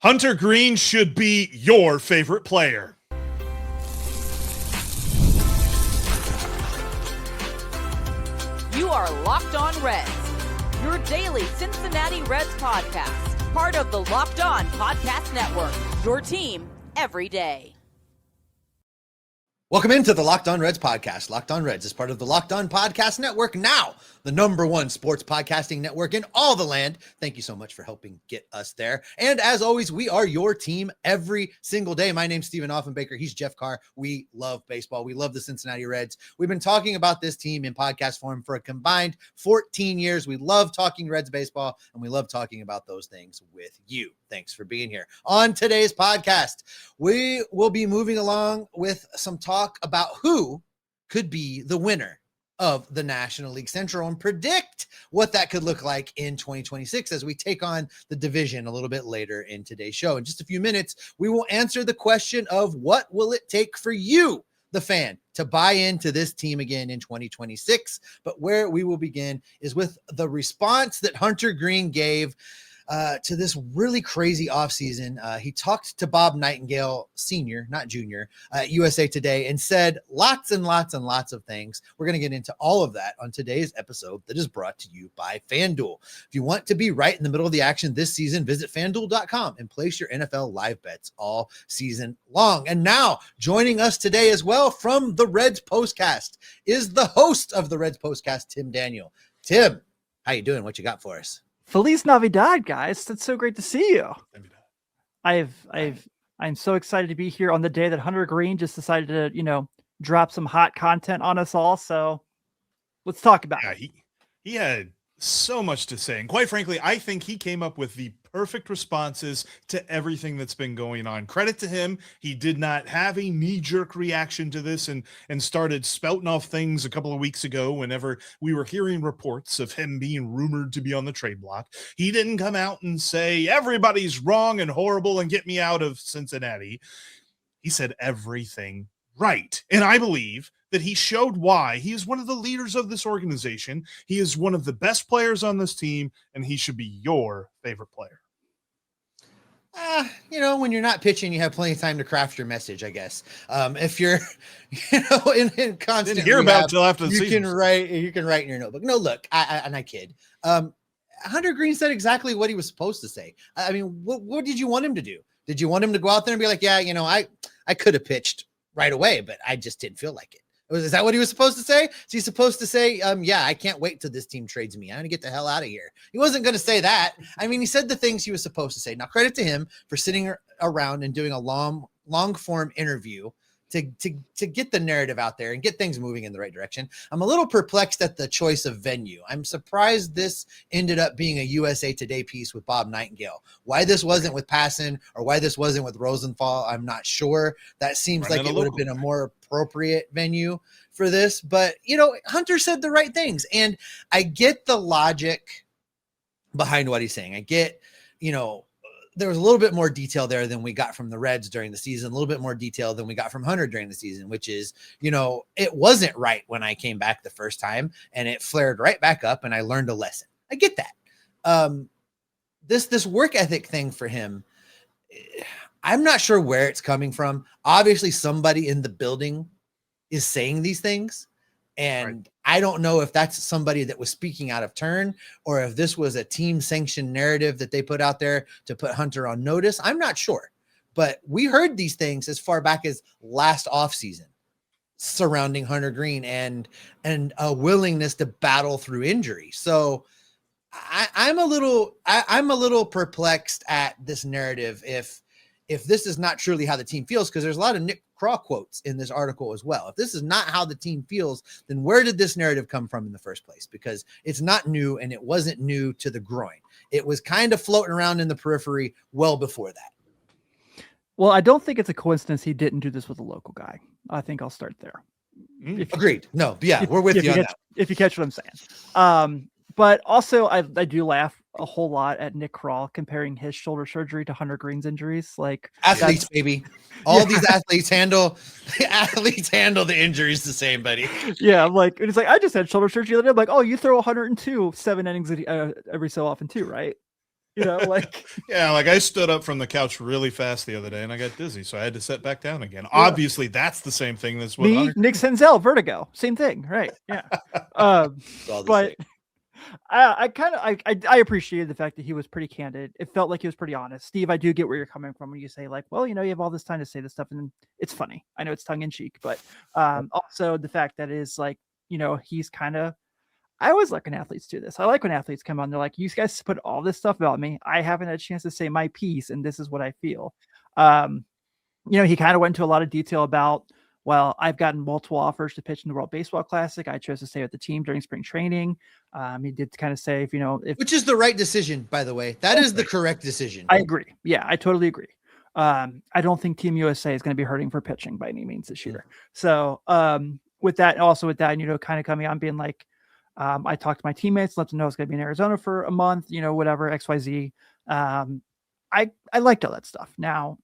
Hunter Greene should be your favorite player. You are Locked On Reds, your daily Cincinnati Reds podcast, part of the Locked On Podcast Network, your team every day. Welcome into the Locked On Reds podcast. Locked On Reds is part of the Locked On Podcast Network, now the #1 sports podcasting network in all the land. Thank you so much for helping get us there. And as always, we are your team every single day. My name's Stephen Offenbaker. He's Jeff Carr. We love baseball. We love the Cincinnati Reds. We've been talking about this team in podcast form for a combined 14 years. We love talking Reds baseball, and we love talking about those things with you. Thanks for being here. On today's podcast, we will be moving along with some talk about who could be the winner of the National League Central and predict what that could look like in 2026 as we take on the division a little bit later in today's show. In just a few minutes, we will answer the question of what will it take for you, the fan, to buy into this team again in 2026. But where we will begin is with the response that Hunter Greene gave to this really crazy offseason. He talked to Bob Nightingale, senior, not junior, at USA Today, and said lots and lots and lots of things. We're going to get into all of that on today's episode that is brought to you by FanDuel. If you want to be right in the middle of the action this season, visit FanDuel.com and place your NFL live bets all season long. And now joining us today as well from the Reds Postcast is the host of the Reds Postcast, Tim Daniel. Tim, how you doing? What you got for us? Feliz Navidad, guys. That's so great to see you. I'm so excited to be here on the day that Hunter Greene just decided to, drop some hot content on us all. So let's talk about it. He had so much to say. And quite frankly, I think he came up with the perfect responses to everything that's been going on. Credit to him. He did not have a knee-jerk reaction to this and started spouting off things a couple of weeks ago whenever we were hearing reports of him being rumored to be on the trade block. He didn't come out and say, everybody's wrong and horrible and get me out of Cincinnati. He said everything right. And I believe that he showed why he is one of the leaders of this organization. He is one of the best players on this team, and he should be your favorite player. When you're not pitching, you have plenty of time to craft your message, I guess. If you're, in constant hear about till after the you season. You can write in your notebook. No, look, I kid. Hunter Greene said exactly what he was supposed to say. I mean, what did you want him to do? Did you want him to go out there and be like, yeah, I could have pitched right away, but I just didn't feel like it. Is that what he was supposed to say? Is he supposed to say, yeah, I can't wait till this team trades me. I'm going to get the hell out of here. He wasn't going to say that. I mean, he said the things he was supposed to say. Now, credit to him for sitting around and doing a long form interview to get the narrative out there and get things moving in the right direction. I'm a little perplexed at the choice of venue. I'm surprised this ended up being a USA Today piece with Bob Nightingale. Why this wasn't with Passan or why this wasn't with Rosenthal, I'm not sure. That seems like it would have been a more appropriate venue for this. But, Hunter said the right things. And I get the logic behind what he's saying. I get, there was a little bit more detail there than we got from the Reds during the season, a little bit more detail than we got from Hunter during the season, which is, it wasn't right when I came back the first time and it flared right back up and I learned a lesson. I get that. This work ethic thing for him, I'm not sure where it's coming from. Obviously somebody in the building is saying these things. And right. I don't know if that's somebody that was speaking out of turn or if this was a team sanctioned narrative that they put out there to put Hunter on notice. I'm not sure, but we heard these things as far back as last offseason surrounding Hunter Greene and a willingness to battle through injury. So I'm a little perplexed at this narrative. If this is not truly how the team feels, because there's a lot of Nick Krall quotes in this article as well. If this is not how the team feels, then where did this narrative come from in the first place? Because it's not new and it wasn't new to the groin. It was kind of floating around in the periphery well before that. Well, I don't think it's a coincidence he didn't do this with a local guy. I think I'll start there. Agreed. No, yeah, we're with you on that. If you catch what I'm saying. But also I do laugh a whole lot at Nick Krall comparing his shoulder surgery to Hunter Greene's injuries. Like athletes, baby. All these athletes handle the injuries the same, buddy. Yeah, it's like I just had shoulder surgery the other day. I'm like, oh, you throw 102 7 innings every so often too, right? Like Yeah, like I stood up from the couch really fast the other day and I got dizzy, so I had to sit back down again. Obviously, that's the same thing that's with me, Hunter. Nick Senzel, vertigo, same thing, right? Yeah. It's all the But same. I appreciated the fact that he was pretty candid. It felt like he was pretty honest. Steve, I do get where you're coming from when you say like, well, you have all this time to say this stuff, and it's funny. I know it's tongue in cheek, but also the fact that is like, he's kind of. I always like when athletes do this. I like when athletes come on. They're like, you guys put all this stuff about me. I haven't had a chance to say my piece, and this is what I feel. He kind of went into a lot of detail about, well, I've gotten multiple offers to pitch in the World Baseball Classic. I chose to stay with the team during spring training. He did kind of say, if Which is the right decision, by the way. That is the correct decision. I agree. Yeah, I totally agree. I don't think Team USA is going to be hurting for pitching by any means this year. So with that, kind of coming on being like, I talked to my teammates, let them know it's going to be in Arizona for a month, whatever, XYZ. I liked all that stuff. Now,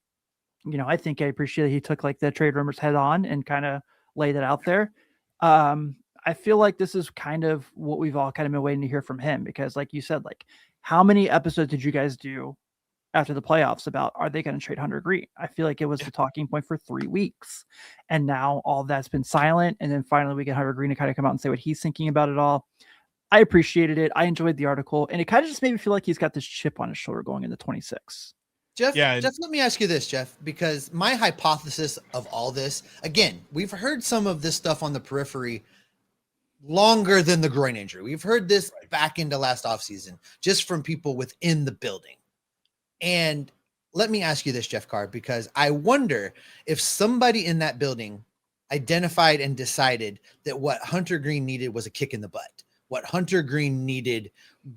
I think I appreciate that he took like the trade rumors head on and kind of laid it out there. I feel like this is kind of what we've all kind of been waiting to hear from him, because like you said, like how many episodes did you guys do after the playoffs about, are they going to trade Hunter Greene? I feel like it was the talking point for 3 weeks, and now all that's been silent. And then finally we get Hunter Greene to kind of come out and say what he's thinking about it all. I appreciated it. I enjoyed the article, and it kind of just made me feel like he's got this chip on his shoulder going into 26. Jeff, let me ask you this, Jeff, because my hypothesis of all this, again, we've heard some of this stuff on the periphery longer than the groin injury. We've heard this back into last offseason, just from people within the building. And let me ask you this, Jeff Carr, because I wonder if somebody in that building identified and decided that what Hunter Greene needed was a kick in the butt. What Hunter Greene needed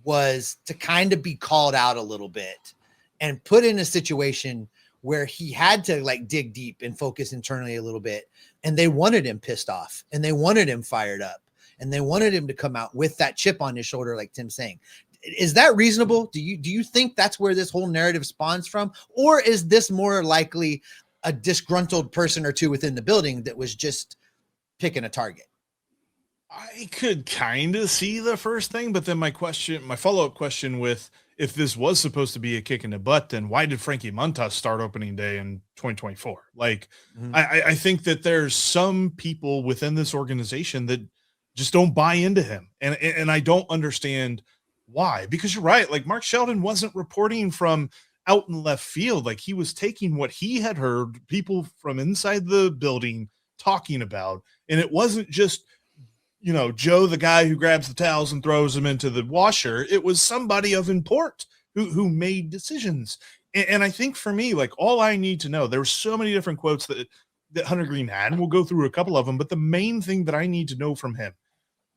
was to kind of be called out a little bit and put in a situation where he had to like dig deep and focus internally a little bit. And they wanted him pissed off, and they wanted him fired up, and they wanted him to come out with that chip on his shoulder, like Tim's saying. Is that reasonable? Do you think that's where this whole narrative spawns from? Or is this more likely a disgruntled person or two within the building that was just picking a target? I could kind of see the first thing, but then my follow-up question with, if this was supposed to be a kick in the butt, then why did Frankie Montas start opening day in 2024? Like, I think that there's some people within this organization that just don't buy into him. And I don't understand why, because you're right. Like, Mark Sheldon wasn't reporting from out in left field. Like, he was taking what he had heard people from inside the building talking about. And it wasn't just, Joe, the guy who grabs the towels and throws them into the washer. It was somebody of import who made decisions. And I think for me, like, all I need to know, there were so many different quotes that Hunter Greene had, and we'll go through a couple of them. But the main thing that I need to know from him,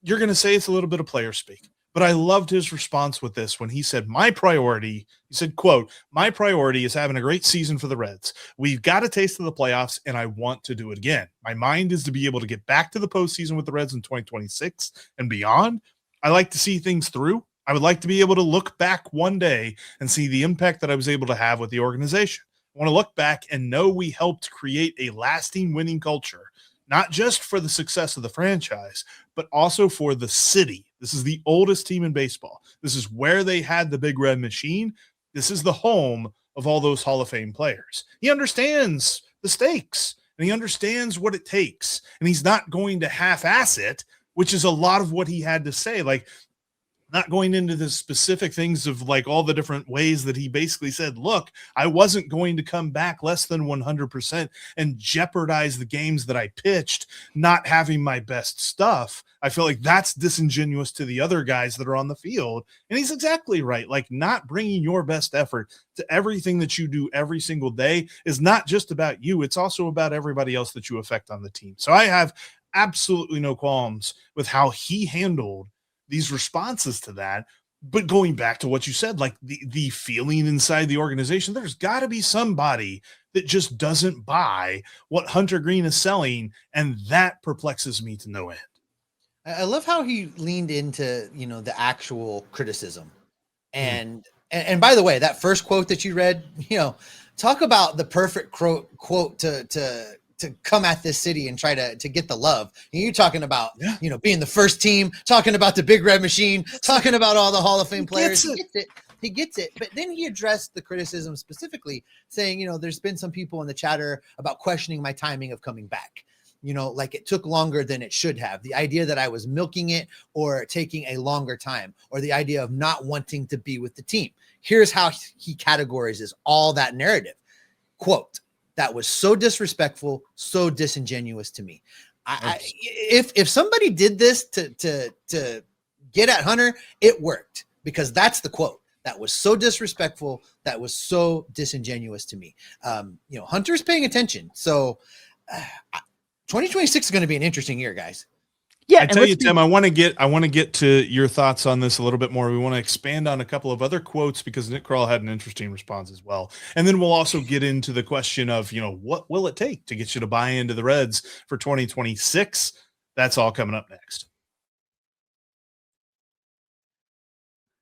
you're going to say it's a little bit of player speak, but I loved his response with this when he said, he said, quote, "My priority is having a great season for the Reds. We've got a taste of the playoffs, and I want to do it again. My mind is to be able to get back to the postseason with the Reds in 2026 and beyond. I like to see things through. I would like to be able to look back one day and see the impact that I was able to have with the organization. I want to look back and know we helped create a lasting winning culture, not just for the success of the franchise, but also for the city. This is the oldest team in baseball. This is where they had the big red machine. This is the home of all those Hall of Fame players." He understands the stakes, and he understands what it takes, and he's not going to half-ass it, which is a lot of what he had to say. Like, not going into the specific things of like all the different ways that he basically said, look, I wasn't going to come back less than 100% and jeopardize the games that I pitched, not having my best stuff. I feel like that's disingenuous to the other guys that are on the field. And he's exactly right. Like, not bringing your best effort to everything that you do every single day is not just about you. It's also about everybody else that you affect on the team. So I have absolutely no qualms with how he handled these responses to that. But going back to what you said, like the feeling inside the organization, there's got to be somebody that just doesn't buy what Hunter Greene is selling. And that perplexes me to no end. I love how he leaned into, the actual criticism. And by the way, that first quote that you read, talk about the perfect quote to come at this city and try to get the love. And you're talking about, being the first team, talking about the big red machine, talking about all the Hall of Fame players. He gets it. he gets it. But then he addressed the criticism specifically, saying, there's been some people in the chatter about questioning my timing of coming back. Like it took longer than it should have. The idea that I was milking it or taking a longer time, or the idea of not wanting to be with the team. Here's how he categorizes all that narrative. Quote, "That was so disrespectful, so disingenuous to me." If somebody did this to get at Hunter, it worked, because that's the quote. That was so disrespectful. That was so disingenuous to me. Hunter's paying attention. So 2026 is going to be an interesting year, guys. Yeah, I tell you, Tim, I want to get to your thoughts on this a little bit more. We want to expand on a couple of other quotes, because Nick Krall had an interesting response as well. And then we'll also get into the question of, what will it take to get you to buy into the Reds for 2026? That's all coming up next.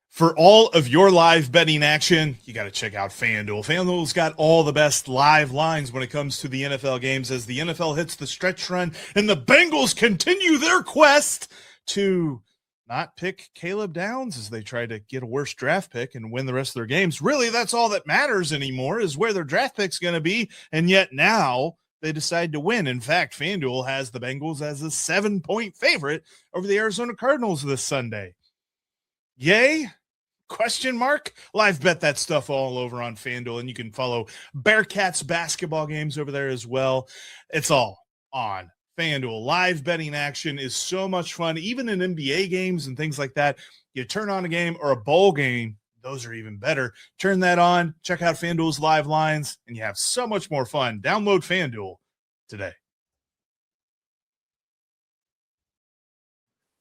For all of your live betting action, you got to check out FanDuel. FanDuel's got all the best live lines when it comes to the NFL games, as the NFL hits the stretch run and the Bengals continue their quest to not pick Caleb Downs as they try to get a worse draft pick and win the rest of their games. Really, that's all that matters anymore, is where their draft pick's going to be. And yet now they decide to win. In fact, FanDuel has the Bengals as a 7-point favorite over the Arizona Cardinals this Sunday. Yay? Question mark? Live bet that stuff all over on FanDuel, and you can follow Bearcats basketball games over there as well. It's all on FanDuel. Live betting action is so much fun, even in NBA games and things like that. You turn on a game or a bowl game, those are even better. Turn that on, check out FanDuel's live lines, and you have so much more fun. Download FanDuel today.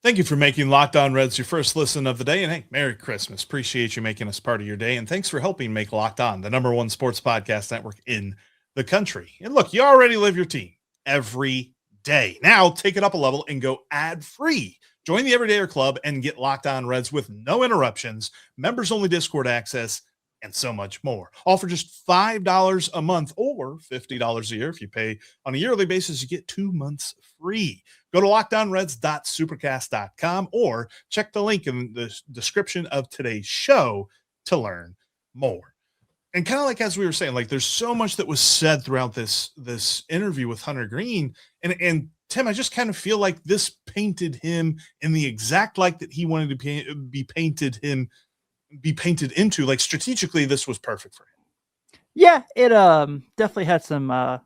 Thank you for making Locked On Reds your first listen of the day. And hey, Merry Christmas. Appreciate you making us part of your day. And thanks for helping make Locked On the #1 sports podcast network in the country. And look, you already live your team every day. Now take it up a level and go ad-free. Join the Everydayer Club and get Locked On Reds with no interruptions, members-only Discord access, and so much more. All for just $5 a month or $50 a year. If you pay on a yearly basis, you get 2 months free. Go to lockedonreds.supercast.com or check the link in the description of today's show to learn more. And kind of like, as we were saying, like there's so much that was said throughout this interview with Hunter Greene. And Tim, I just kind of feel like this painted him in the exact light that he wanted to be painted into. Like strategically, this was perfect for him. Yeah, it definitely had some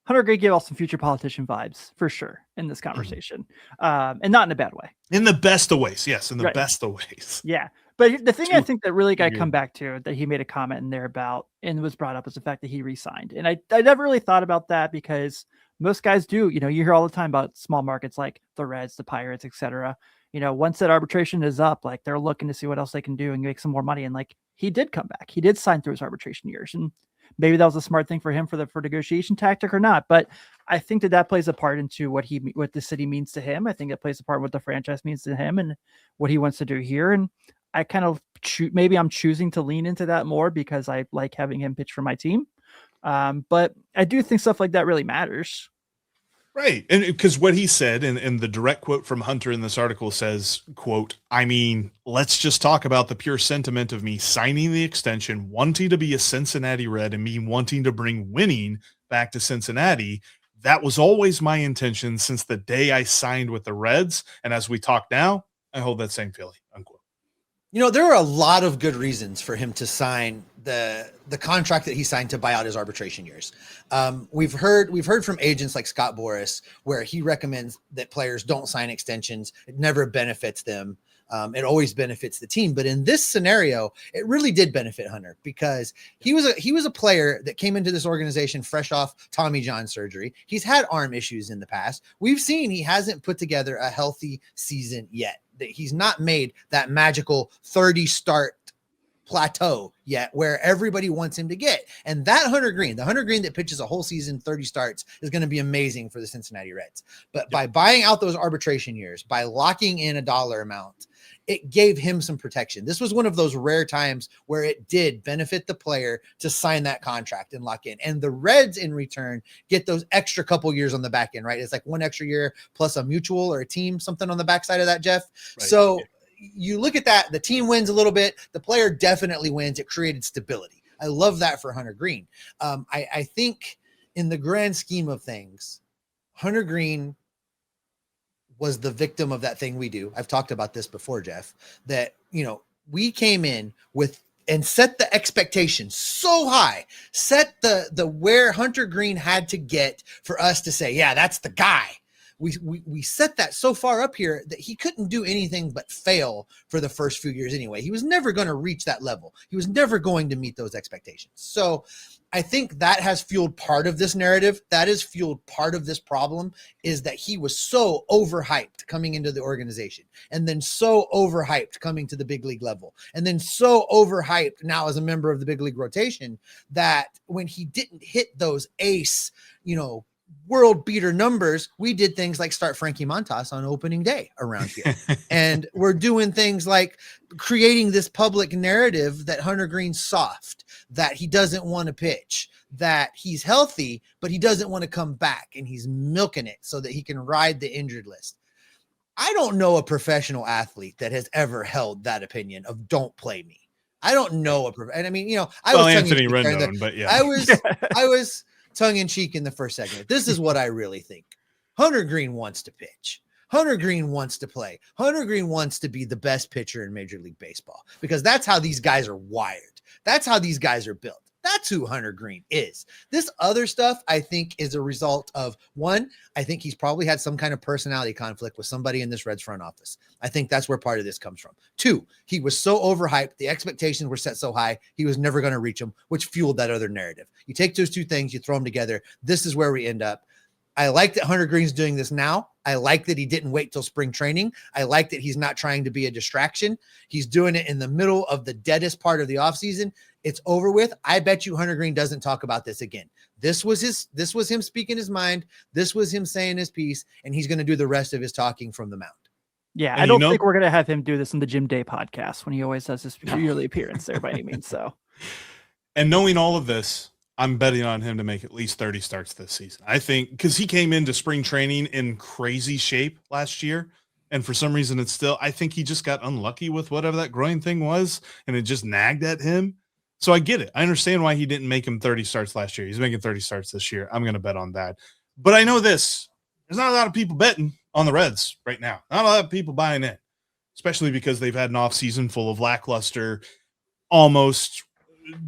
Hunter Greene gave off some future politician vibes for sure in this conversation, and not in a bad way. In the best of ways, yes, in the best of ways. Yeah, but the thing I think that really got come back to that he made a comment in there about and was brought up was the fact that he re-signed, and I never really thought about that, because most guys do. You hear all the time about small markets like the Reds, the Pirates, etc. Once that arbitration is up, like they're looking to see what else they can do and make some more money. And like he did come back, he did sign through his arbitration years, and maybe that was a smart thing for him for negotiation tactic or not. But I think that plays a part into what the city means to him. I think it plays a part in what the franchise means to him and what he wants to do here. And I kind of maybe I'm choosing to lean into that more because I like having him pitch for my team. But I do think stuff like that really matters. Right. And because what he said, and the direct quote from Hunter in this article says, quote, "I mean, let's just talk about the pure sentiment of me signing the extension, wanting to be a Cincinnati Red, and me wanting to bring winning back to Cincinnati. That was always my intention since the day I signed with the Reds. And as we talk now, I hold that same feeling," unquote. There are a lot of good reasons for him to sign the contract that he signed to buy out his arbitration years. We've heard from agents like Scott Boras, where he recommends that players don't sign extensions. It never benefits them. It always benefits the team. But in this scenario, it really did benefit Hunter, because he was a player that came into this organization fresh off Tommy John surgery. He's had arm issues in the past. We've seen he hasn't put together a healthy season yet. That he's not made that magical 30 start plateau yet where everybody wants him to get. And that the Hunter Greene that pitches a whole season, 30 starts, is going to be amazing for the Cincinnati Reds. But by buying out those arbitration years, by locking in a dollar amount, it gave him some protection. This was one of those rare times where it did benefit the player to sign that contract and lock in. And the Reds in return get those extra couple years on the back end, right? It's like one extra year plus a mutual or a team, something on the backside of that, Jeff. Right. So, you look at that, the team wins a little bit. The player definitely wins. It created stability. I love that for Hunter Greene. I think in the grand scheme of things, Hunter Greene was the victim of that thing we do. I've talked about this before, Jeff, that, we came in with and set the expectations so high, set the where Hunter Greene had to get for us to say, yeah, that's the guy. We set that so far up here that he couldn't do anything but fail for the first few years anyway. He was never going to reach that level. He was never going to meet those expectations. So I think that has fueled part of this narrative. That has fueled part of this problem, is that he was so overhyped coming into the organization, and then so overhyped coming to the big league level, and then so overhyped now as a member of the big league rotation, that when he didn't hit those ace, world beater numbers, we did things like start Frankie Montas on opening day around here. And we're doing things like creating this public narrative that Hunter Greene's soft, that he doesn't want to pitch, that he's healthy, but he doesn't want to come back, and he's milking it so that he can ride the injured list. I don't know a professional athlete that has ever held that opinion of don't play me. I don't know and I mean, I was Anthony Rendon, but yeah, I was tongue in cheek in the first segment. This is what I really think. Hunter Greene wants to pitch. Hunter Greene wants to play. Hunter Greene wants to be the best pitcher in Major League Baseball, because that's how these guys are wired. That's how these guys are built. That's who Hunter Greene is. This other stuff, I think, is a result of, one, I think he's probably had some kind of personality conflict with somebody in this Reds front office. I think that's where part of this comes from. Two, he was so overhyped. The expectations were set so high, he was never going to reach them, which fueled that other narrative. You take those two things, you throw them together. This is where we end up. I like that Hunter Greene's doing this now. I like that he didn't wait till spring training. I like that he's not trying to be a distraction. He's doing it in the middle of the deadest part of the offseason. It's over with. I bet you Hunter Greene doesn't talk about this again. This was him speaking his mind. This was him saying his piece, and he's going to do the rest of his talking from the mound. Yeah, I don't think we're going to have him do this in the Jim Day podcast when he always does his yearly appearance there by any means. So, and knowing all of this, I'm betting on him to make at least 30 starts this season. I think because he came into spring training in crazy shape last year, and for some reason I think he just got unlucky with whatever that groin thing was, and it just nagged at him. So I get it. I understand why he didn't make him 30 starts last year. He's making 30 starts this year. I'm going to bet on that. But I know this. There's not a lot of people betting on the Reds right now. Not a lot of people buying in, especially because they've had an offseason full of lackluster, almost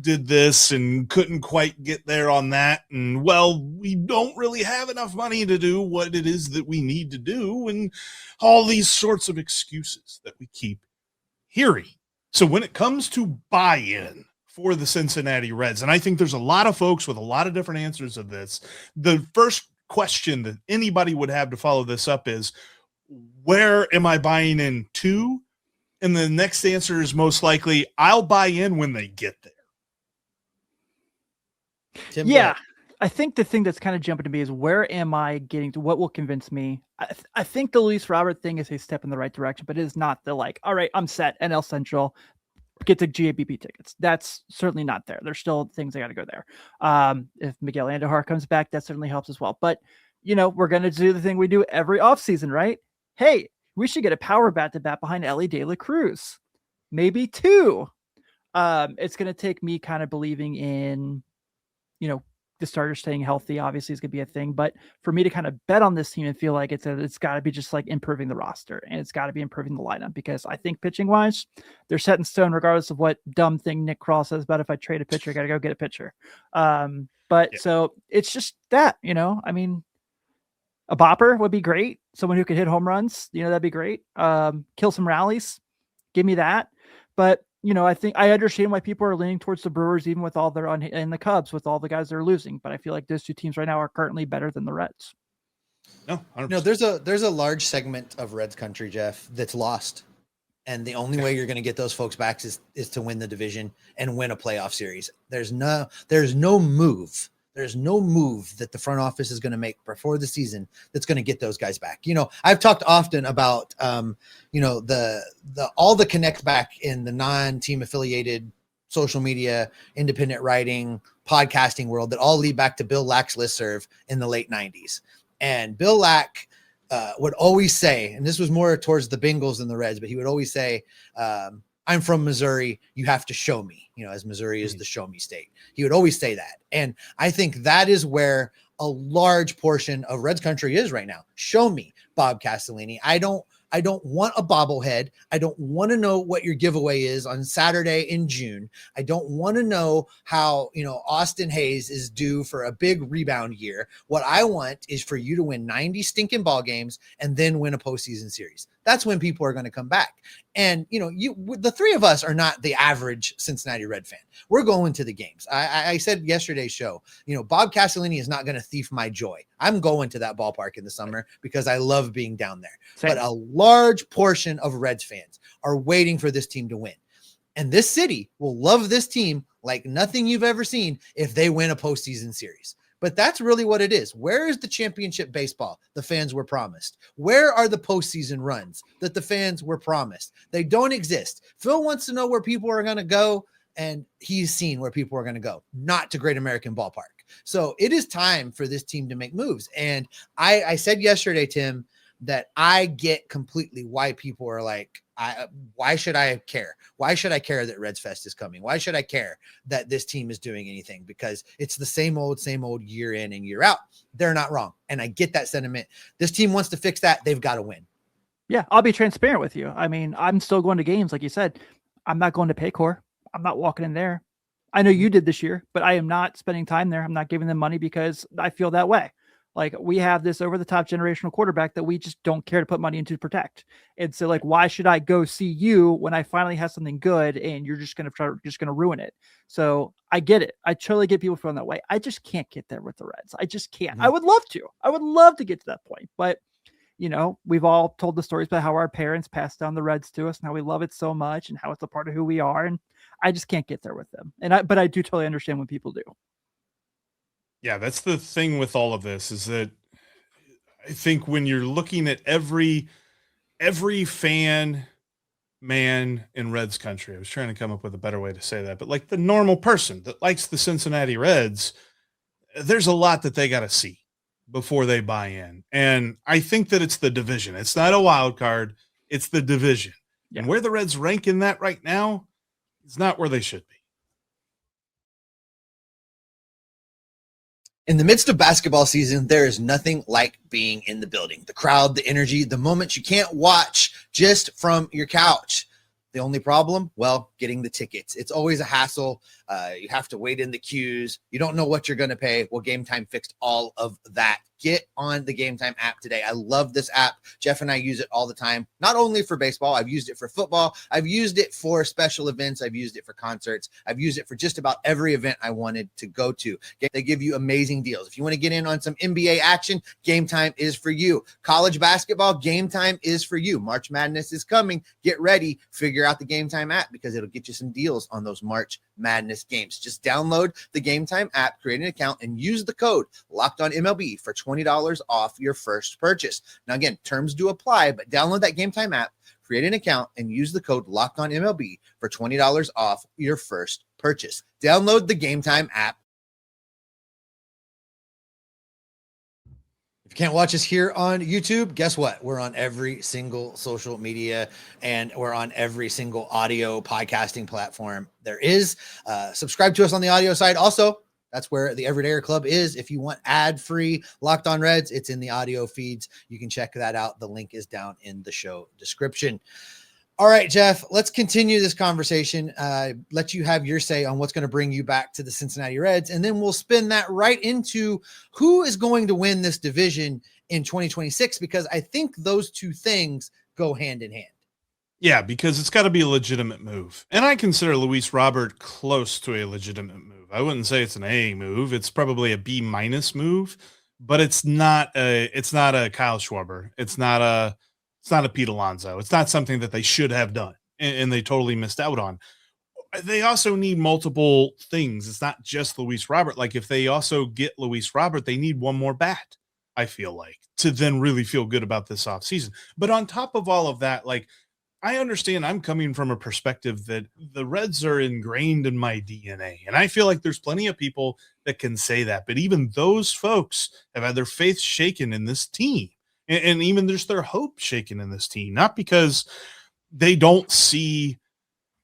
did this and couldn't quite get there on that. And, well, we don't really have enough money to do what it is that we need to do, and all these sorts of excuses that we keep hearing. So when it comes to buy-in for the Cincinnati Reds, and I think there's a lot of folks with a lot of different answers of this, the first question that anybody would have to follow this up is, where am I buying in to? And the next answer is most likely, I'll buy in when they get there. Tim, yeah, I think the thing that's kind of jumping to me is, where am I getting to? What will convince me? I think the Luis Robert thing is a step in the right direction, but it is not the all right, I'm set, NL Central, get the GABP tickets. That's certainly not there. There's still things that got to go there. If Miguel Andujar comes back, that certainly helps as well. But, we're going to do the thing we do every offseason, right? Hey, we should get a power bat to bat behind Elly de la Cruz. Maybe two. It's going to take me kind of believing in, the starter staying healthy obviously is going to be a thing, but for me to kind of bet on this team and feel like it's got to be just like improving the roster, and it's got to be improving the lineup, because I think pitching wise, they're set in stone regardless of what dumb thing Nick Krall says about if I trade a pitcher, I got to go get a pitcher. So it's just that, I mean, a bopper would be great. Someone who could hit home runs, that'd be great. Kill some rallies. Give me that. But I think I understand why people are leaning towards the Brewers, even with all their and the Cubs with all the guys they're losing. But I feel like those two teams right now are currently better than the Reds. No, there's a large segment of Reds country, Jeff, that's lost. And the only way you're going to get those folks back is to win the division and win a playoff series. There's no move. There's no move that the front office is going to make before the season that's going to get those guys back. I've talked often about, all the connects back in the non-team affiliated social media, independent writing, podcasting world that all lead back to Bill Lack's listserv in the late 90s. And Bill Lack would always say, and this was more towards the Bengals than the Reds, but he would always say, I'm from Missouri. You have to show me, as Missouri is the show me state. He would always say that. And I think that is where a large portion of Reds country is right now. Show me, Bob Castellini. I don't want a bobblehead. I don't want to know what your giveaway is on Saturday in June. I don't want to know how, Austin Hayes is due for a big rebound year. What I want is for you to win 90 stinking ball games and then win a postseason series. That's when people are going to come back. And, the three of us are not the average Cincinnati Red fan. We're going to the games. I said yesterday's show, Bob Castellini is not going to thief my joy. I'm going to that ballpark in the summer because I love being down there. Same. But a large portion of Reds fans are waiting for this team to win. And this city will love this team like nothing you've ever seen if they win a postseason series. But that's really what it is. Where is the championship baseball the fans were promised? Where are the postseason runs that the fans were promised? They don't exist. Phil wants to know where people are going to go, and he's seen where people are going to go, not to Great American Ballpark. So it is time for this team to make moves. And I said yesterday, Tim, that I get completely why people are like, why should I care? Why should I care that Reds Fest is coming? Why should I care that this team is doing anything? Because it's the same old year in and year out. They're not wrong. And I get that sentiment. This team wants to fix that. They've got to win. Yeah, I'll be transparent with you. I mean, I'm still going to games. Like you said, I'm not going to Paycor. I'm not walking in there. I know you did this year, but I am not spending time there. I'm not giving them money because I feel that way. Like, we have this over the top generational quarterback that we just don't care to put money into to protect. And so, like, why should I go see you when I finally have something good and you're just going to ruin it? So I get it. I totally get people feeling that way. I just can't get there with the Reds. I just can't. I would love to get to that point, but we've all told the stories about how our parents passed down the Reds to us and how we love it so much and how it's a part of who we are. And I just can't get there with them. But I do totally understand when people do. Yeah, that's the thing with all of this, is that I think when you're looking at every fan man in Reds country, I was trying to come up with a better way to say that, but like the normal person that likes the Cincinnati Reds, there's a lot that they got to see before they buy in. And I think that it's the division. It's not a wild card. It's the division. Yeah. And where the Reds rank in that right now is not where they should be. In the midst of basketball season, there is nothing like being in the building. The crowd, the energy, the moments you can't watch just from your couch. The only problem? Well, getting the tickets. It's always a hassle. You have to wait in the queues. You don't know what you're going to pay. Well, Game Time fixed all of that. Get on the Game Time app today. I love this app. Jeff and I use it all the time, not only for baseball. I've used it for football. I've used it for special events. I've used it for concerts. I've used it for just about every event I wanted to go to. They give you amazing deals. If you want to get in on some NBA action, Game Time is for you. College basketball, Game Time is for you. March Madness is coming. Get ready. Figure out the Game Time app because it'll get you some deals on those March Madness games. Just download the Game Time app, create an account, and use the code LOCKEDONMLB for $20 off your first purchase. Now, again, terms do apply, but download that Game Time app, create an account, and use the code LOCKEDONMLB for $20 off your first purchase. Download the Game Time app. If you can't watch us here on YouTube, guess what? We're on every single social media and we're on every single audio podcasting platform there is. Subscribe to us on the audio side. Also, that's where the Everydayer Club is. If you want ad-free Locked On Reds, it's in the audio feeds. You can check that out. The link is down in the show description. All right, Jeff, let's continue this conversation. Let you have your say on what's going to bring you back to the Cincinnati Reds, and then we'll spin that right into who is going to win this division in 2026, because I think those two things go hand in hand. Yeah, because it's got to be a legitimate move. And I consider Luis Robert close to a legitimate move. I wouldn't say it's an A move. It's probably a B- move, but it's not a Kyle Schwarber. It's not a Pete Alonso. It's not something that they should have done and they totally missed out on. They also need multiple things. It's not just Luis Robert. Like, if they also get Luis Robert, they need one more bat, I feel like, to then really feel good about this offseason. But on top of all of that, like, I understand I'm coming from a perspective that the Reds are ingrained in my DNA. And I feel like there's plenty of people that can say that. But even those folks have had their faith shaken in this team. And even there's their hope shaken in this team, not because they don't see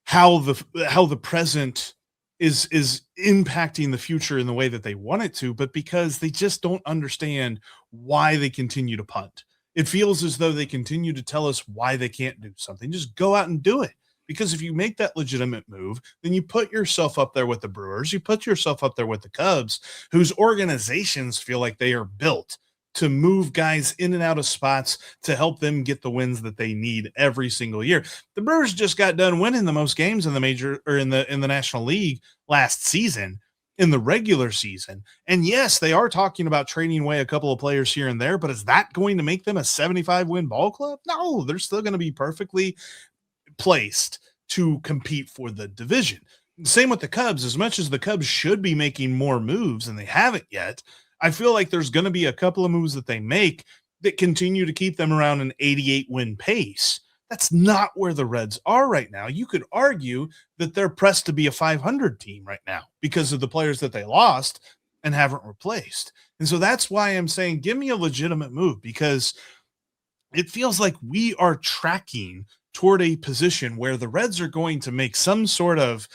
how the present is impacting the future in the way that they want it to, but because they just don't understand why they continue to punt. It feels as though they continue to tell us why they can't do something. Just go out and do it. Because if you make that legitimate move, then you put yourself up there with the Brewers, you put yourself up there with the Cubs, whose organizations feel like they are built to move guys in and out of spots to help them get the wins that they need every single year. The Brewers just got done winning the most games in the major or in the National League last season, in the regular season. And yes, they are talking about trading away a couple of players here and there, but is that going to make them a 75-win ball club? No, they're still going to be perfectly placed to compete for the division. Same with the Cubs. As much as the Cubs should be making more moves and they haven't yet, I feel like there's going to be a couple of moves that they make that continue to keep them around an 88-win pace. That's not where the Reds are right now. You could argue that they're pressed to be a 500 team right now because of the players that they lost and haven't replaced. And so that's why I'm saying, give me a legitimate move, because it feels like we are tracking toward a position where the Reds are going to make some sort of,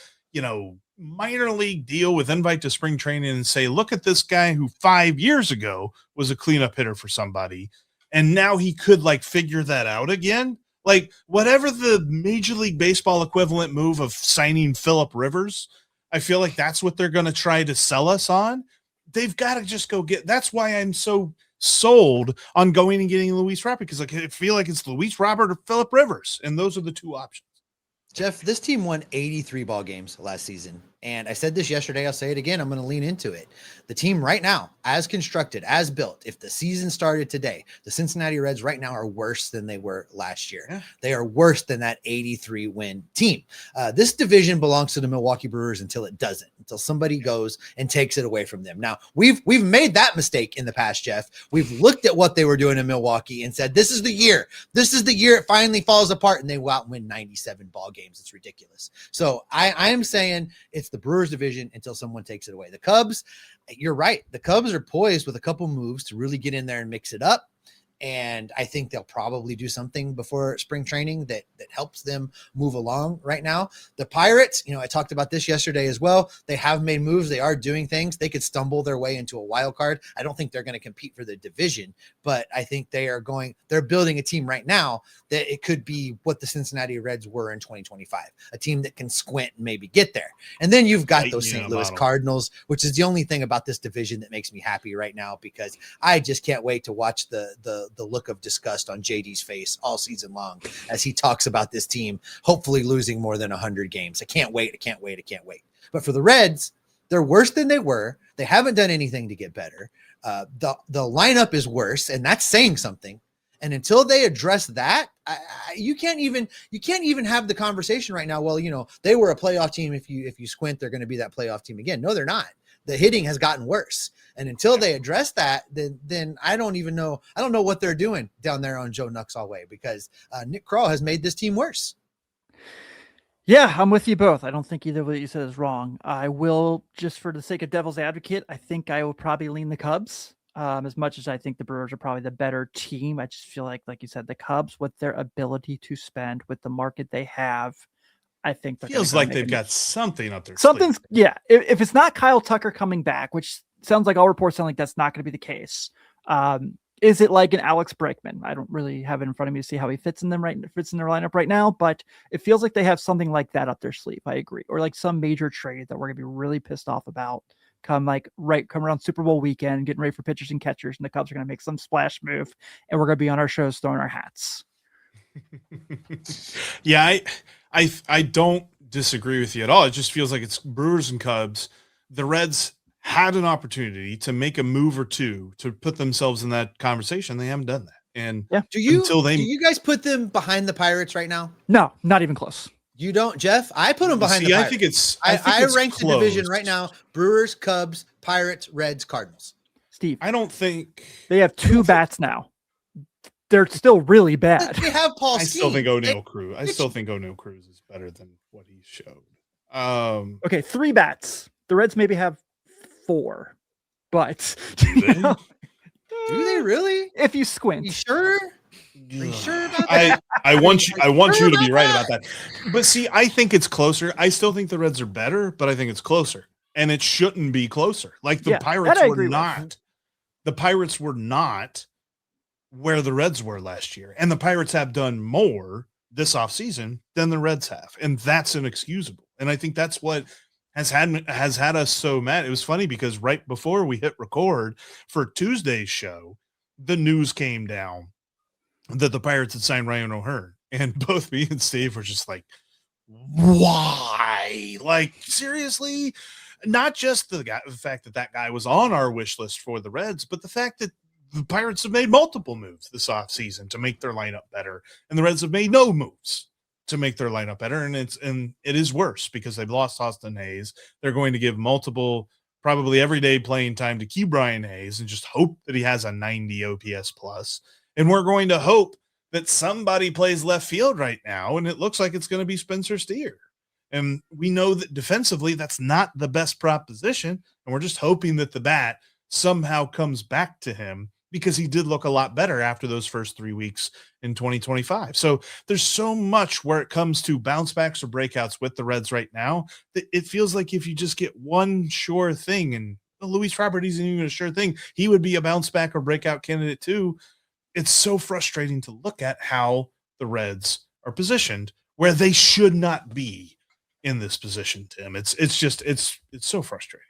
minor league deal with invite to spring training and say, look at this guy who 5 years ago was a cleanup hitter for somebody, and now he could figure that out again. Like, whatever the Major League Baseball equivalent move of signing Phillip Rivers, I feel like that's what they're going to try to sell us on. They've got to just go get – that's why I'm so sold on going and getting Luis Robert, because I feel like it's Luis Robert or Phillip Rivers, and those are the two options. Jeff, this team won 83 ball games last season. And I said this yesterday, I'll say it again, I'm going to lean into it. The team right now, as constructed, as built, if the season started today, the Cincinnati Reds right now are worse than they were last year. Yeah. They are worse than that 83-win team. This division belongs to the Milwaukee Brewers until it doesn't, until somebody goes and takes it away from them. Now, we've made that mistake in the past, Jeff. We've looked at what they were doing in Milwaukee and said, this is the year. This is the year it finally falls apart, and they go out and win 97 ball games. It's ridiculous. So I am saying it's the Brewers division until someone takes it away. The Cubs, you're right. The Cubs are poised with a couple moves to really get in there and mix it up. And I think they'll probably do something before spring training that helps them move along right now. The Pirates, I talked about this yesterday as well. They have made moves. They are doing things. They could stumble their way into a wild card. I don't think they're going to compete for the division, but I think they're building a team right now that it could be what the Cincinnati Reds were in 2025, a team that can squint and maybe get there. And then you've got those St. Louis Cardinals, which is the only thing about this division that makes me happy right now, because I just can't wait to watch the look of disgust on JD's face all season long as he talks about this team hopefully losing more than 100 games. I can't wait. But for the Reds, they're worse than they were. They haven't done anything to get better. The lineup is worse, and that's saying something. And until they address that, you can't even have the conversation right now. Well, they were a playoff team. If you squint, they're going to be that playoff team again. No, they're not. The hitting has gotten worse. And until they address that, then I don't even know. I don't know what they're doing down there on Joe Nuxall way, because Nick Krall has made this team worse. Yeah, I'm with you both. I don't think either of what you said is wrong. I will, just for the sake of devil's advocate, I think I will probably lean the Cubs. As much as I think the Brewers are probably the better team, I just feel like you said, the Cubs, with their ability to spend, with the market they have, I think feels like they've got something up there. Something's, yeah. If it's not Kyle Tucker coming back, which sounds like all reports sound like that's not going to be the case. Is it like an Alex Bregman? I don't really have it in front of me to see how he fits in their lineup right now, but it feels like they have something like that up their sleeve. I agree. Or like some major trade that we're going to be really pissed off about come around Super Bowl weekend, getting ready for pitchers and catchers, and the Cubs are going to make some splash move, and we're going to be on our shows throwing our hats. Yeah, I don't disagree with you at all. It just feels like it's Brewers and Cubs. The Reds had an opportunity to make a move or two to put themselves in that conversation. They haven't done that. And yeah. Do you guys put them behind the Pirates right now? No, not even close. You don't, Jeff? I put them behind the Pirates. I rank the division right now: Brewers, Cubs, Pirates, Reds, Cardinals. Steve, I don't think they have two bats now. They're still really bad. They have Paul. I still think O'Neal Cruz. I still think O'Neal Cruz is better than what he showed. Okay, 3 bats. The Reds maybe have 4, but Do they really? If you You squint. sure? Are you sure about that? I want you sure to be about right that? about that. But see, I think it's closer. I still think the Reds are better, but I think it's closer. And it shouldn't be closer. Like the Yeah, Pirates that I were agree with. not. The Pirates were not where the Reds were last year. And the Pirates have done more this offseason than the Reds have. And that's inexcusable. And I think that's what has had us so mad. It was funny because right before we hit record for Tuesday's show, the news came down that the Pirates had signed Ryan O'Hearn. And both me and Steve were just like, why? Like, seriously? Not just the fact that guy was on our wish list for the Reds, but the fact that the Pirates have made multiple moves this offseason to make their lineup better, and the Reds have made no moves to make their lineup better. And it is worse because they've lost Austin Hayes. They're going to give multiple, probably everyday playing time to Ke'Bryan Hayes and just hope that he has a 90 OPS plus. And we're going to hope that somebody plays left field right now, and it looks like it's going to be Spencer Steer. And we know that defensively, that's not the best proposition. And we're just hoping that the bat somehow comes back to him because he did look a lot better after those first 3 weeks in 2025. So there's so much where it comes to bounce backs or breakouts with the Reds right now that it feels like if you just get one sure thing, and Luis Robert isn't even a sure thing, he would be a bounce back or breakout candidate too. It's so frustrating to look at how the Reds are positioned where they should not be in this position, Tim. It's so frustrating.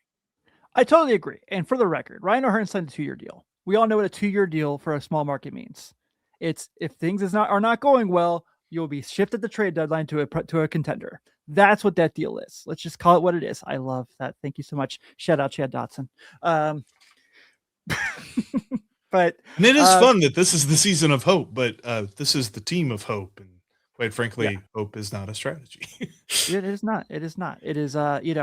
I totally agree. And for the record, Ryan O'Hearn signed a 2-year deal. We all know what a 2-year deal for a small market means. It's if things are not going well, you'll be shipped at the trade deadline to a contender. That's what that deal is. Let's just call it what it is. I love that. Thank you so much. Shout out Chad Dotson. But and it is fun that this is the season of hope, but this is the team of hope. And quite frankly, hope is not a strategy. It is not. It is not. It is, we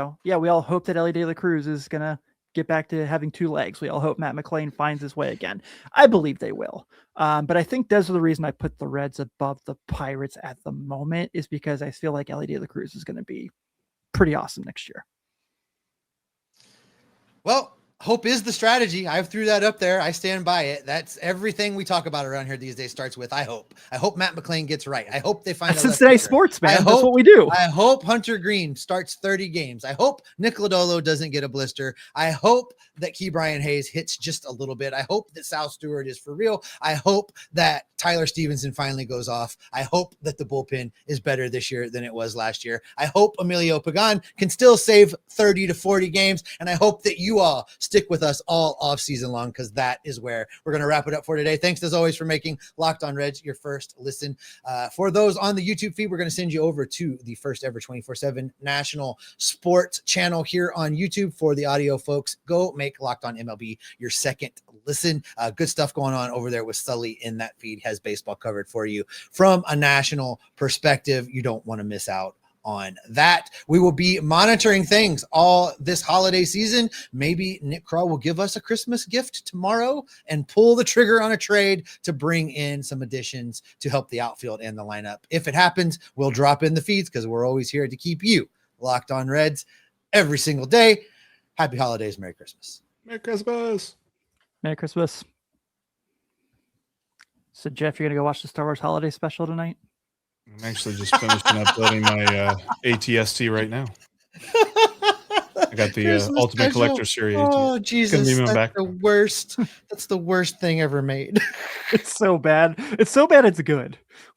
all hope that Elly Cruz is going to get back to having 2 legs. We all hope Matt McLain finds his way again. I believe they will. But I think that's the reason I put the Reds above the Pirates at the moment, is because I feel like Elly Cruz is going to be pretty awesome next year. Well, hope is the strategy. I threw that up there. I stand by it. That's everything we talk about around here these days starts with I hope. I hope Matt McLain gets right. I hope they find Cincinnati sports, man. That's what we do. I hope Hunter Greene starts 30 games. I hope Nick Lodolo doesn't get a blister. I hope that Ke'Bryan Hayes hits just a little bit. I hope that Sal Stewart is for real. I hope that Tyler Stevenson finally goes off. I hope that the bullpen is better this year than it was last year. I hope Emilio Pagan can still save 30 to 40 games. And I hope that you all stick with us all off season long, because that is where we're going to wrap it up for today. Thanks as always for making Locked On Reds your first listen. For those on the YouTube feed, we're going to send you over to the first ever 24/7 national sports channel here on YouTube. For the audio folks, go make Locked On MLB your second listen. Good stuff going on over there with Sully in that feed. Has baseball covered for you from a national perspective. You don't want to miss out on that. We will be monitoring things all this holiday season. Maybe Nick Krall will give us a Christmas gift tomorrow and pull the trigger on a trade to bring in some additions to help the outfield and the lineup. If it happens, we'll drop in the feeds because we're always here to keep you locked on Reds every single day. Happy holidays. Merry Christmas. Merry Christmas. Merry Christmas. So, Jeff, you're going to go watch the Star Wars holiday special tonight? I'm actually just finishing uploading my ATST right now. I got the Ultimate special. Collector Series. Oh, Jesus. That's the worst. That's the worst thing ever made. It's so bad. It's so bad it's good.